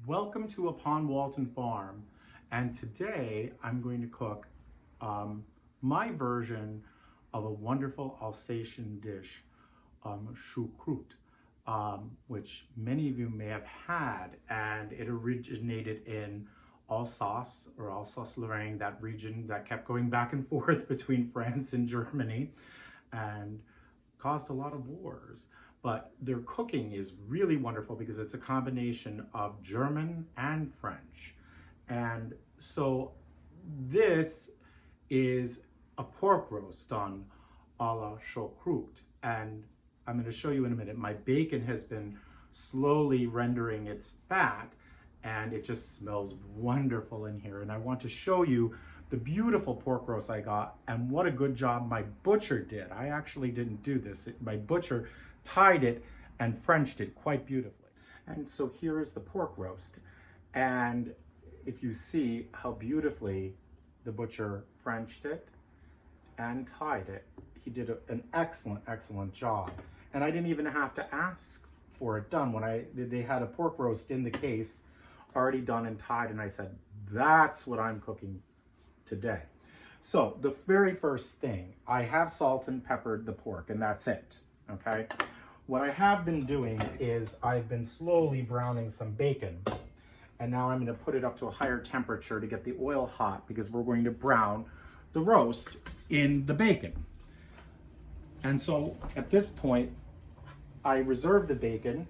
Welcome to Upon Walton Farm, and today I'm going to cook my version of a wonderful Alsatian dish, choucroute, which many of you may have had, and it originated in Alsace or Alsace-Lorraine, that region that kept going back and forth between France and Germany and caused a lot of wars. But their cooking is really wonderful because it's a combination of German and French. And so this is a pork roast done a la choucroute. And I'm going to show you in a minute. My bacon has been slowly rendering its fat, and it just smells wonderful in here. And I want to show you the beautiful pork roast I got and what a good job my butcher did. I actually didn't do this. My butcher tied it and Frenched it quite beautifully. And so here is the pork roast. And if you see how beautifully the butcher Frenched it and tied it, he did an excellent job. And I didn't even have to ask for it done. When they had a pork roast in the case, already done and tied, and I said, that's what I'm cooking today. So the very first thing, I have salt and peppered the pork, and that's it, okay? What I have been doing is I've been slowly browning some bacon, and now I'm going to put it up to a higher temperature to get the oil hot, because we're going to brown the roast in the bacon. And so at this point, I reserve the bacon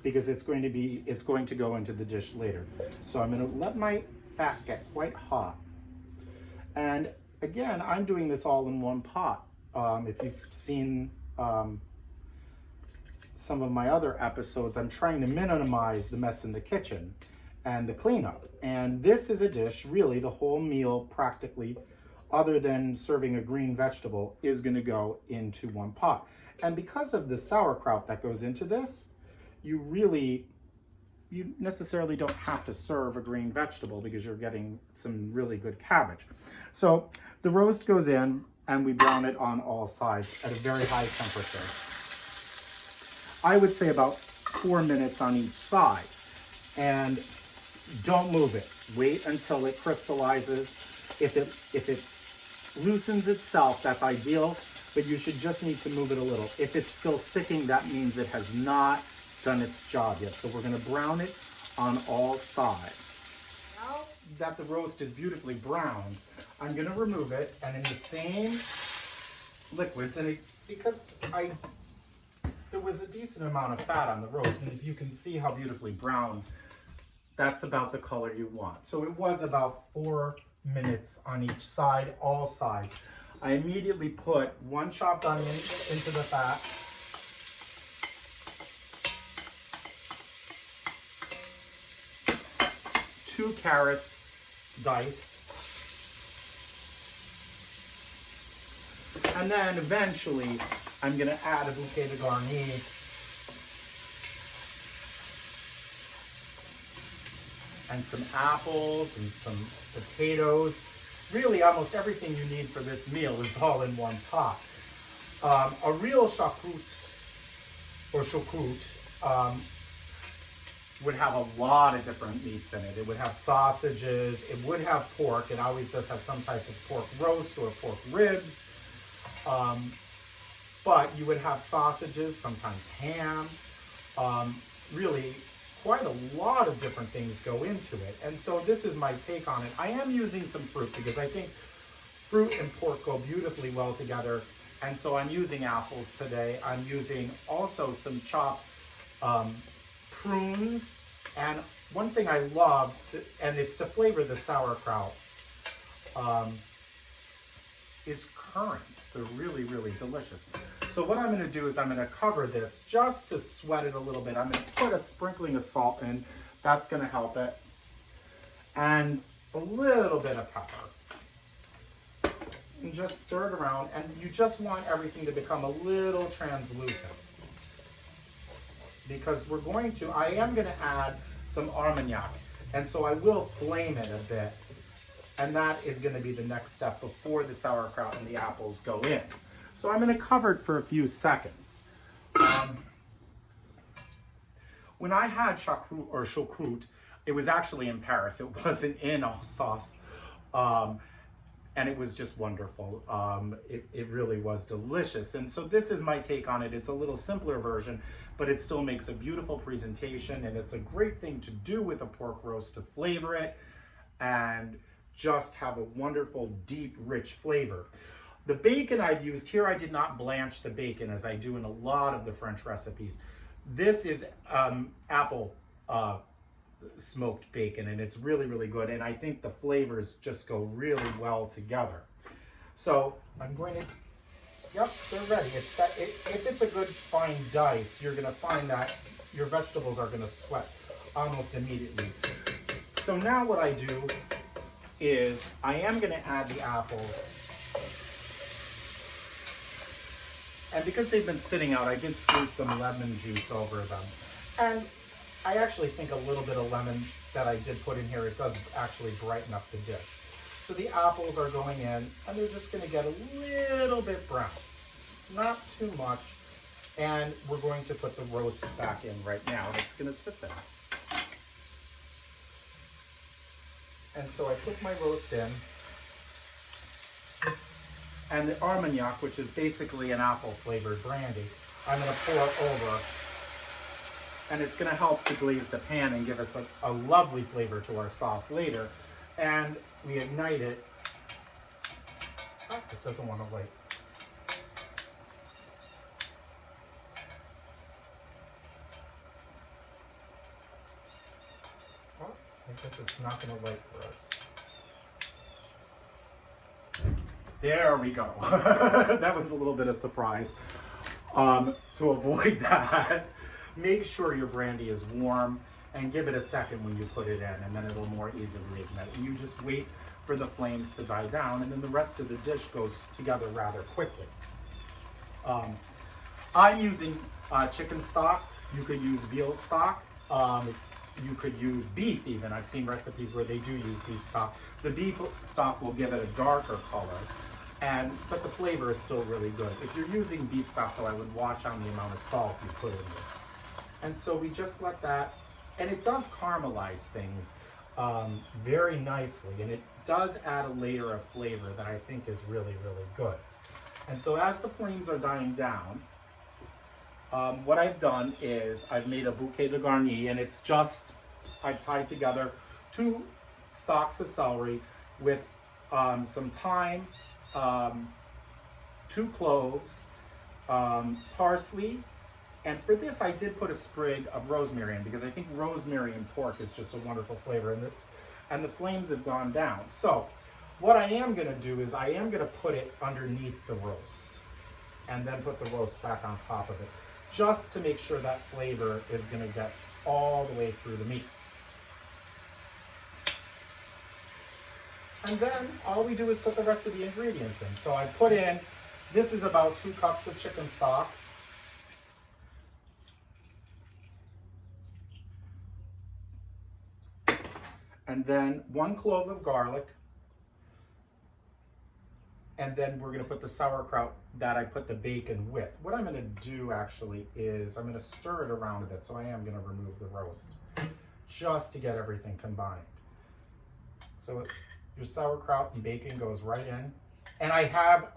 because it's going to go into the dish later. So I'm going to let my fat get quite hot. And again, I'm doing this all in one pot. If you've seen some of my other episodes, I'm trying to minimize the mess in the kitchen and the cleanup. And this is a dish, really the whole meal practically, other than serving a green vegetable, is going to go into one pot. And because of the sauerkraut that goes into this, you necessarily don't have to serve a green vegetable because you're getting some really good cabbage. So the roast goes in and we brown it on all sides at a very high temperature. I would say about 4 minutes on each side. And don't move it. Wait until it crystallizes. If it loosens itself, that's ideal, but you should just need to move it a little. If it's still sticking, that means it has not done its job yet. So we're going to brown it on all sides. Now that the roast is beautifully browned, I'm going to remove it, and in the same liquids, and because there was a decent amount of fat on the roast, and if you can see how beautifully brown, that's about the color you want. So it was about 4 minutes on each side, all sides. I immediately put 1 chopped onion into the fat, 2 carrots diced, and then eventually I'm going to add a bouquet de garni, and some apples and some potatoes. Really, almost everything you need for this meal is all in one pot. A real choucroute or choucroute would have a lot of different meats in it. It would have sausages, it would have pork. It always does have some type of pork roast or pork ribs. But you would have sausages, sometimes ham. Really, quite a lot of different things go into it. And so this is my take on it. I am using some fruit because I think fruit and pork go beautifully well together. And so I'm using apples today. I'm using also some chopped prunes. And one thing I love, and it's to flavor the sauerkraut, is currants. They're really delicious. So what I'm going to do is I'm going to cover this just to sweat it a little bit. I'm going to put a sprinkling of salt in. That's going to help it. And a little bit of pepper. And just stir it around. And you just want everything to become a little translucent. Because I am going to add some Armagnac. And so I will flame it a bit. And that is going to be the next step before the sauerkraut and the apples go in. So I'm going to cover it for a few seconds. When I had choucroute, it was actually in Paris. It wasn't in Alsace. And it was just wonderful. It really was delicious. And so this is my take on it. It's a little simpler version, but it still makes a beautiful presentation, and it's a great thing to do with a pork roast to flavor it and just have a wonderful, deep, rich flavor. The bacon I've used here, I did not blanch the bacon as I do in a lot of the French recipes. This is apple smoked bacon, and it's really, really good. And I think the flavors just go really well together. So I'm going to, yep, they're ready. It's that, if it's a good fine dice, you're gonna find that your vegetables are gonna sweat almost immediately. So now what I do is I am gonna add the apples. And because they've been sitting out, I did squeeze some lemon juice over them. And I actually think a little bit of lemon that I did put in here, it does actually brighten up the dish. So the apples are going in, and they're just gonna get a little bit brown. Not too much. And we're going to put the roast back in right now, and it's gonna sit there. And so I put my roast in. And the Armagnac, which is basically an apple flavored brandy, I'm gonna pour over. And it's gonna help to glaze the pan and give us a lovely flavor to our sauce later. And we ignite it. Oh, it doesn't wanna light. Oh, I guess it's not gonna light for us. There we go. That was a little bit of surprise. To avoid that, make sure your brandy is warm and give it a second when you put it in, and then it'll more easily ignite. And you just wait for the flames to die down, and then the rest of the dish goes together rather quickly. I'm using chicken stock. You could use veal stock. You could use beef even. I've seen recipes where they do use beef stock. The beef stock will give it a darker color, but the flavor is still really good. If you're using beef stock, though, I would watch on the amount of salt you put in this. And so we just let that, and it does caramelize things very nicely, and it does add a layer of flavor that I think is really, really good. And so as the flames are dying down, what I've done is I've made a bouquet de garni, and it's just, I've tied together 2 stalks of celery with some thyme, 2 cloves, parsley, and for this I did put a sprig of rosemary in because I think rosemary in pork is just a wonderful flavor, and the flames have gone down. So what I am gonna do is I am gonna put it underneath the roast and then put the roast back on top of it, just to make sure that flavor is gonna get all the way through the meat. And then all we do is put the rest of the ingredients in. So I put in, this is about 2 cups of chicken stock. And then 1 clove of garlic. And then we're gonna put the sauerkraut that I put the bacon with. What I'm gonna do actually is I'm gonna stir it around a bit, so I am gonna remove the roast, just to get everything combined. So your sauerkraut and bacon goes right in. And I have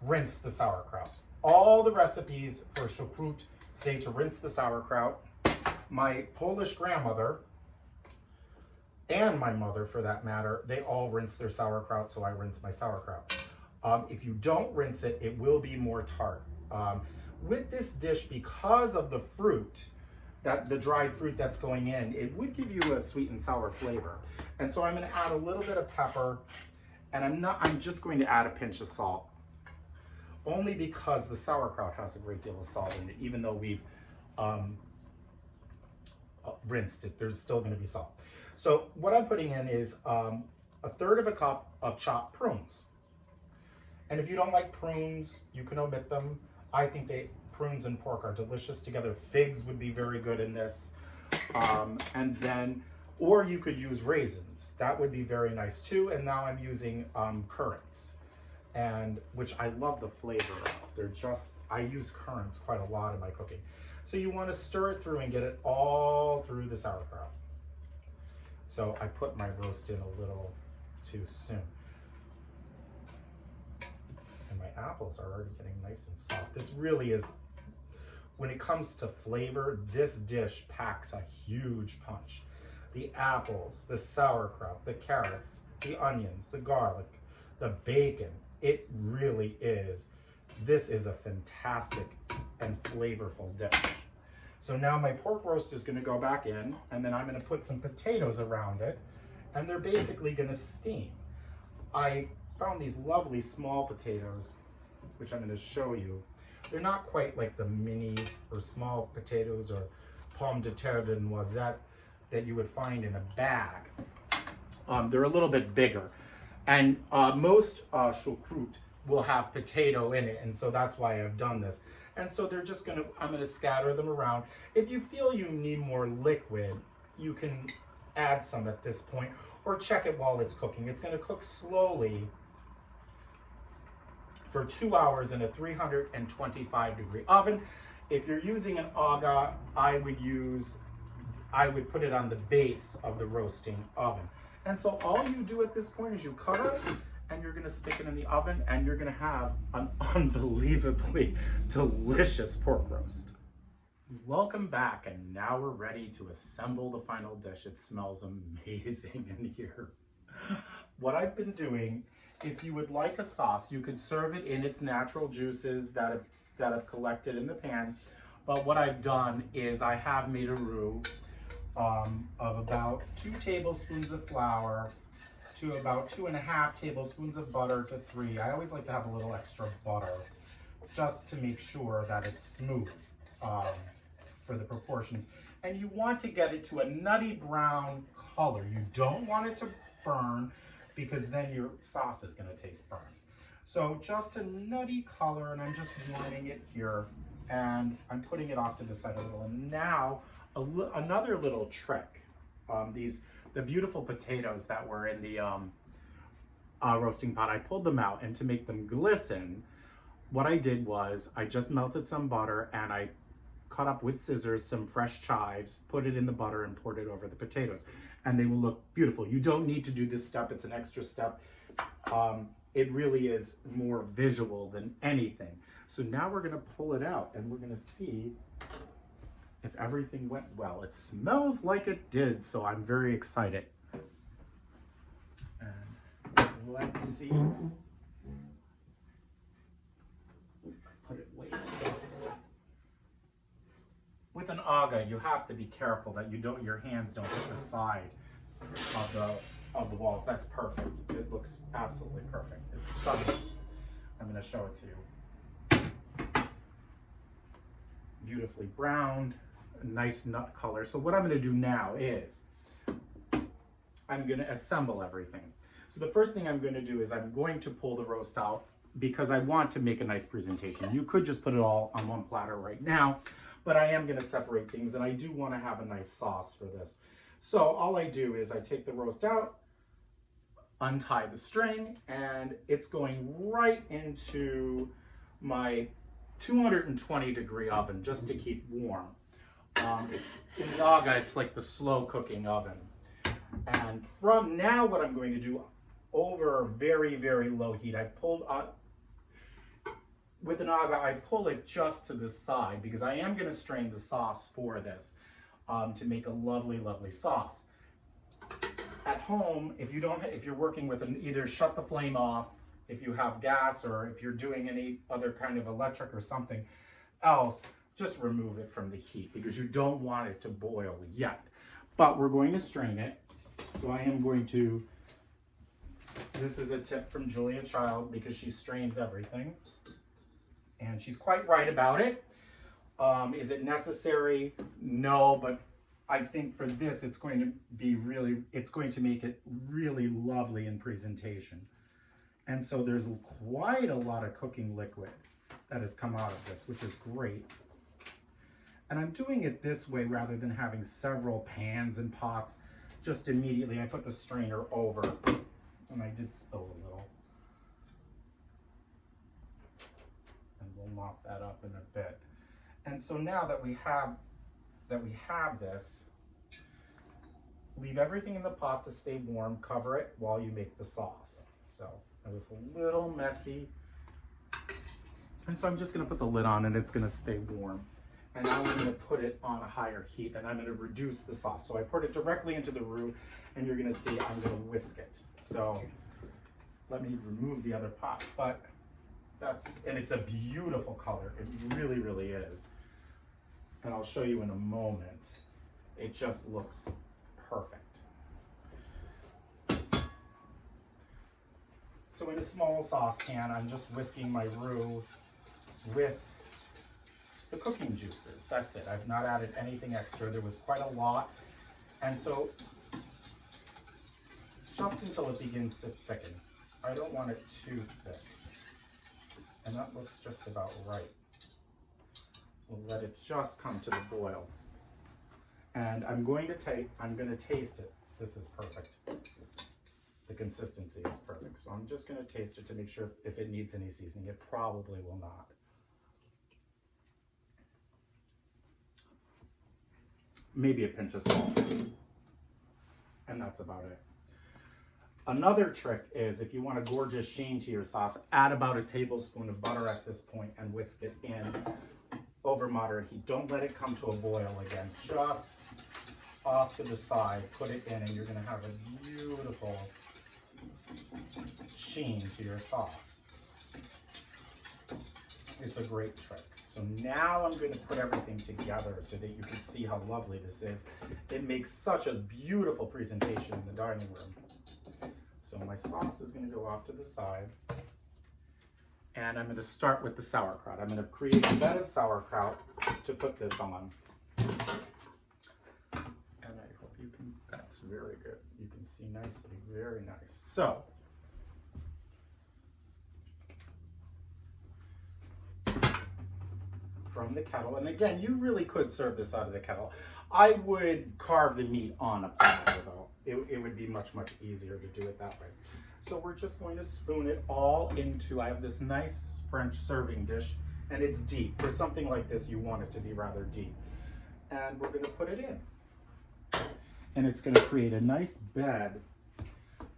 rinsed the sauerkraut. All the recipes for choucroute say to rinse the sauerkraut. My Polish grandmother, and my mother for that matter, they all rinse their sauerkraut, so I rinse my sauerkraut. If you don't rinse it, it will be more tart. With this dish, because of the fruit, the dried fruit that's going in, it would give you a sweet and sour flavor. And so I'm gonna add a little bit of pepper, and I'm just going to add a pinch of salt, only because the sauerkraut has a great deal of salt in it. Even though we've rinsed it, there's still gonna be salt. So what I'm putting in is 1/3 of a cup of chopped prunes. And if you don't like prunes, you can omit them. I think prunes and pork are delicious together. Figs would be very good in this. And then, or you could use raisins. That would be very nice too. And now I'm using currants, which I love the flavor of. They're just, I use currants quite a lot in my cooking. So you want to stir it through and get it all through the sauerkraut. So I put my roast in a little too soon. And my apples are already getting nice and soft. This really is, when it comes to flavor, this dish packs a huge punch. The apples, the sauerkraut, the carrots, the onions, the garlic, the bacon, it really is. This is a fantastic and flavorful dish. So now my pork roast is gonna go back in, and then I'm gonna put some potatoes around it, and they're basically gonna steam. I found these lovely small potatoes, which I'm gonna show you. They're not quite like the mini or small potatoes or pomme de terre de noisette that you would find in a bag. They're a little bit bigger. And most choucroute will have potato in it, and so that's why I've done this. And so they're just I'm gonna scatter them around. If you feel you need more liquid, you can add some at this point, or check it while it's cooking. It's gonna cook slowly for 2 hours in a 325-degree oven. If you're using an aga, I would put it on the base of the roasting oven. And so all you do at this point is you cut it, and you're gonna stick it in the oven, and you're gonna have an unbelievably delicious pork roast. Welcome back, and now we're ready to assemble the final dish. It smells amazing in here. What I've been doing, if you would like a sauce, you could serve it in its natural juices that have collected in the pan. But what I've done is I have made a roux of about 2 tablespoons of flour to about 2.5 tablespoons of butter to 3. I always like to have a little extra butter just to make sure that it's smooth for the proportions. And you want to get it to a nutty brown color. You don't want it to burn, because then your sauce is going to taste burnt. So just a nutty color, and I'm just warming it here, and I'm putting it off to the side a little. And now another little trick. The beautiful potatoes that were in the roasting pot, I pulled them out, and to make them glisten, what I did was I just melted some butter, and I cut up with scissors some fresh chives, put it in the butter, and poured it over the potatoes, and they will look beautiful. You don't need to do this step, it's an extra step. It really is more visual than anything. So now we're gonna pull it out, and we're gonna see if everything went well. It smells like it did, so I'm very excited. And let's see. Put it way down. With an aga, you have to be careful that your hands don't hit the side of the walls. That's perfect. It looks absolutely perfect. It's stunning. I'm going to show it to you. Beautifully browned, nice nut color. So what I'm going to do now is I'm going to assemble everything. So the first thing I'm going to do is I'm going to pull the roast out, because I want to make a nice presentation. You could just put it all on one platter right now, but I am going to separate things, and I do want to have a nice sauce for this. So all I do is I take the roast out, untie the string, and it's going right into my 220-degree oven just to keep warm. In the aga, it's like the slow cooking oven. And from now, what I'm going to do, over very, very low heat, I pulled with an aga, I pull it just to the side, because I am going to strain the sauce for this to make a lovely, lovely sauce. At home, if you're working with either shut the flame off if you have gas, or if you're doing any other kind of electric or something else, just remove it from the heat, because you don't want it to boil yet. But we're going to strain it. So I am going to, this is a tip from Julia Child, because she strains everything. And she's quite right about it. Is it necessary? No, but I think for this, it's going to make it really lovely in presentation. And so there's quite a lot of cooking liquid that has come out of this, which is great. And I'm doing it this way rather than having several pans and pots. Just immediately, I put the strainer over, and I did spill a little. And we'll mop that up in a bit. And so now that we have this, leave everything in the pot to stay warm, cover it while you make the sauce. So it was a little messy. And so I'm just gonna put the lid on and it's gonna stay warm. And now I'm gonna put it on a higher heat and I'm gonna reduce the sauce. So I put it directly into the roux and you're gonna see I'm gonna whisk it. So let me remove the other pot, but and it's a beautiful color. It really, really is. And I'll show you in a moment. It just looks perfect. So in a small saucepan, I'm just whisking my roux with the cooking juices. That's it. I've not added anything extra. There was quite a lot. And so just until it begins to thicken. I don't want it too thick. And that looks just about right. We'll let it just come to the boil. And I'm going to taste it. This is perfect. The consistency is perfect. So I'm just going to taste it to make sure if it needs any seasoning. It probably will not. Maybe a pinch of salt. And that's about it. Another trick is if you want a gorgeous sheen to your sauce, add about a tablespoon of butter at this point and whisk it in over moderate heat. Don't let it come to a boil again. Just off to the side, put it in, and you're going to have a beautiful sheen to your sauce. It's a great trick. So now I'm going to put everything together so that you can see how lovely this is. It makes such a beautiful presentation in the dining room. So my sauce is going to go off to the side. And I'm going to start with the sauerkraut. I'm going to create a bed of sauerkraut to put this on. And I hope you can, that's very good. You can see nicely, very nice. So, from the kettle, and again, you really could serve this out of the kettle. I would carve the meat on a platter though. It would be much, much easier to do it that way. So we're just going to spoon it all into, I have this nice French serving dish, and it's deep. For something like this, you want it to be rather deep. And we're gonna put it in. And it's gonna create a nice bed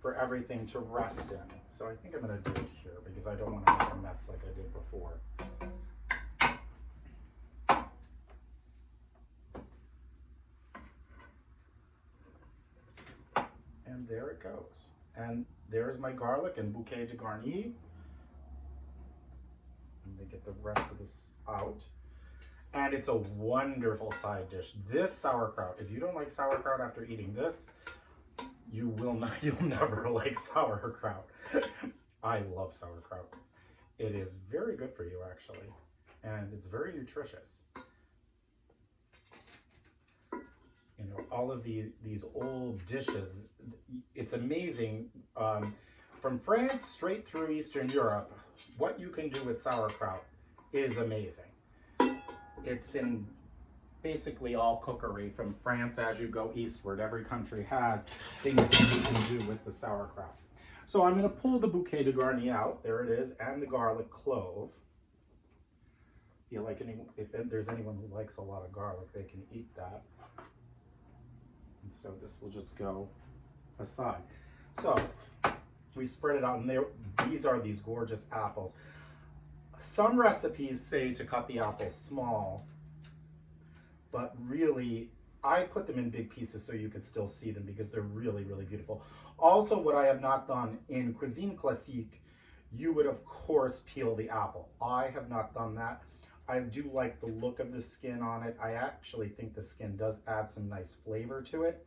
for everything to rest in. So I think I'm gonna do it here because I don't wanna make a mess like I did before. And there it goes. And there's my garlic and bouquet de garni. I'm gonna get the rest of this out. And it's a wonderful side dish. This sauerkraut, if you don't like sauerkraut after eating this, you'll never like sauerkraut. I love sauerkraut. It is very good for you actually. And it's very nutritious. You know, all of these old dishes, it's amazing. From France straight through Eastern Europe, what you can do with sauerkraut is amazing. It's in basically all cookery from France as you go eastward. Every country has things that you can do with the sauerkraut. So I'm going to pull the bouquet de garni out. There it is, and the garlic clove. If there's anyone who likes a lot of garlic, they can eat that. And so this will just go aside. So we spread it out, and these are these gorgeous apples. Some recipes say to cut the apples small, but really I put them in big pieces so you could still see them because they're really, really beautiful. Also, what I have not done in cuisine classique, you would of course peel the apple. I have not done that. I do like the look of the skin on it. I actually think the skin does add some nice flavor to it.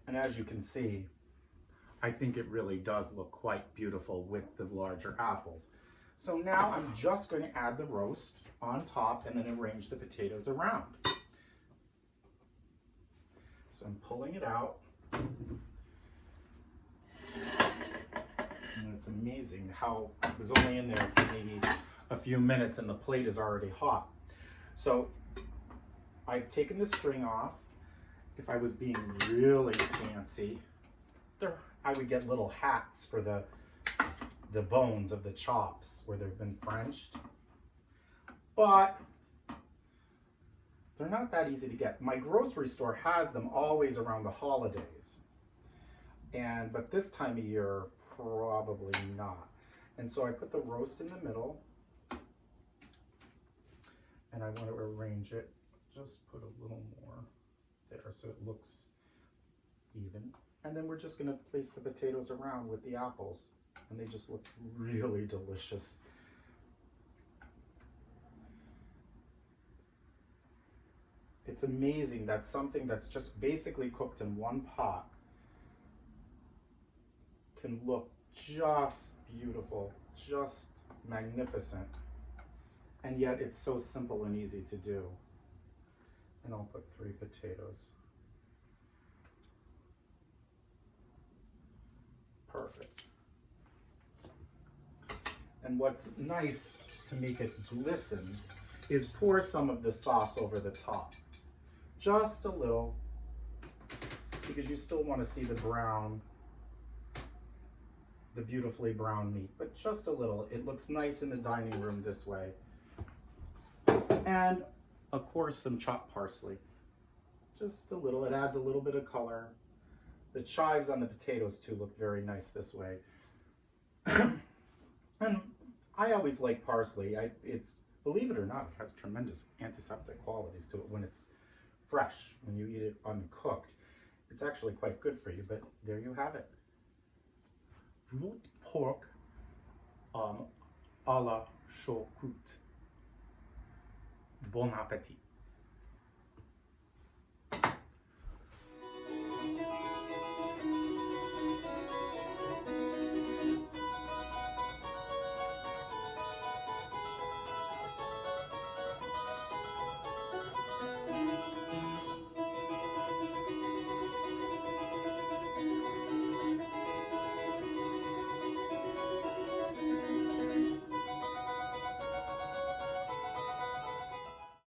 And as you can see, I think it really does look quite beautiful with the larger apples. So now I'm just going to add the roast on top and then arrange the potatoes around. So I'm pulling it out. And it's amazing how it was only in there for maybe a few minutes and the plate is already hot. So I've taken the string off. If I was being really fancy, I would get little hats for the bones of the chops where they've been Frenched. But They're not that easy to get. My grocery store has them always around the holidays. But this time of year, probably not. And so I put the roast in the middle, and I want to arrange it. Just put a little more there so it looks even. And then we're just going to place the potatoes around with the apples, and they just look really delicious. It's amazing that something that's just basically cooked in one pot can look just beautiful, just magnificent, and yet it's so simple and easy to do. And I'll put 3 potatoes. Perfect. And what's nice to make it glisten is pour some of the sauce over the top. Just a little, because you still want to see the brown, the beautifully brown meat, but just a little. It looks nice in the dining room this way. And of course, some chopped parsley. Just a little. It adds a little bit of color. The chives on the potatoes too look very nice this way. And I always like parsley. It's, believe it or not, it has tremendous antiseptic qualities to it when it's fresh. When you eat it uncooked, it's actually quite good for you, but there you have it. Root pork à la choucroute. Bon appétit.